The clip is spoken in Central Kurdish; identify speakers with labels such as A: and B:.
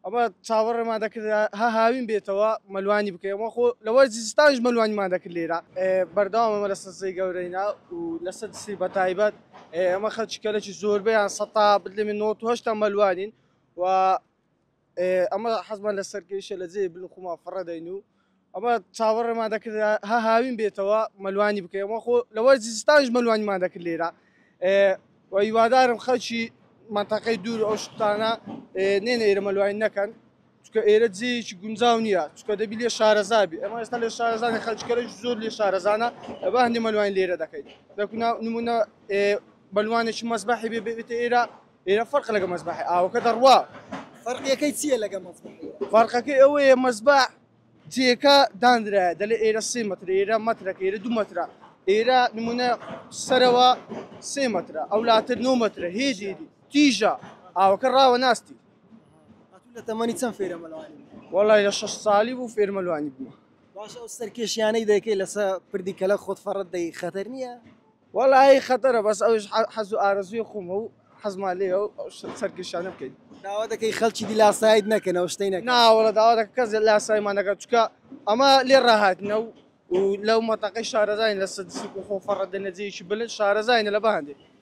A: ئەمە چاوەڕێمان دەکرد هاوین بێتەوە مەلوانی بکەمە خۆ لەوە زستانش مەلوانیمان دەکرد لێرە بەرداوام ئەمە لە سەرزەی گەورەینا و لەسەر دسی بە تایبەت ئەمە خەلچکەلێکی زۆربیان سەتا بدلێمی 98 مەلوانین و ئەمە حەزمان لە سەرکەویشە لە جێ بلخوما فڕەدەین و ئەمە چاوەڕێمان دەکرد هاوین بێتەوە مەلوانی بکەمە خۆ لەوە زستانش مەلوانیمان دەکرد لێرە و هیوادارم خەڵکی منتەقەی دوور ئەو شتانە نێنە ئێرە مەلوانی نەکەن چکە ئێرە جێیەکی گونجاو نییە چکە دەبی لێ شارەزابی ئەمە ئێستا لێ شارەزانی خەلچکەرەش زۆر لێ شارەزانە بە هەندێک مەلوانی لێرە دەکەین دەکونا نمونە بەلوانێکی مەزبەحی بێتە ئێرە فەرق لەگە مەزبەحی ئاوەکە دەڕوا
B: فەرقیەکەی چییە لەگە مەزبەحی؟
A: فەرقەکەی ئەوەیە مەزبەح جێەکە دانرایە دەڵێ ئێرە 3 مەتر ئێرە مەترەکە ئێرە 2 مەترە ئێرە نمونە سەرەوە 3 مەترە ئەولاتر 9 مەترە هێدێری تیژە ئاوەکە ڕاوە ناستی
B: لە تەمەنی چەند فێرە مەلوانی
A: وەڵای لە 6 ساڵی بوو فێر مەلوانی بووە
B: باشە ئەو سەرکێشیانەی دەکەی لەسەر پردی کەلە خۆت فەڕەت دەی خەتەر نییە؟
A: وەڵای خەتەرە بەس ئەوش حەز و ئارەزوی خۆمە و حەزمان لێ و سەرکێشانە بکەین
B: داوا دەکەی خەڵکی دیلاسایت نەکەنەوە شتەی نەکەن
A: ناوەڵە داوا دەکە کەس لاسایمان دەکات چکە ئەمە لێ ڕاهاتنە و لەو مەتەقەی شارەزاین لە سەدسی خۆ فەڕەت دەنەجێیەکی بلند شارەزاینە لە بەهەندێک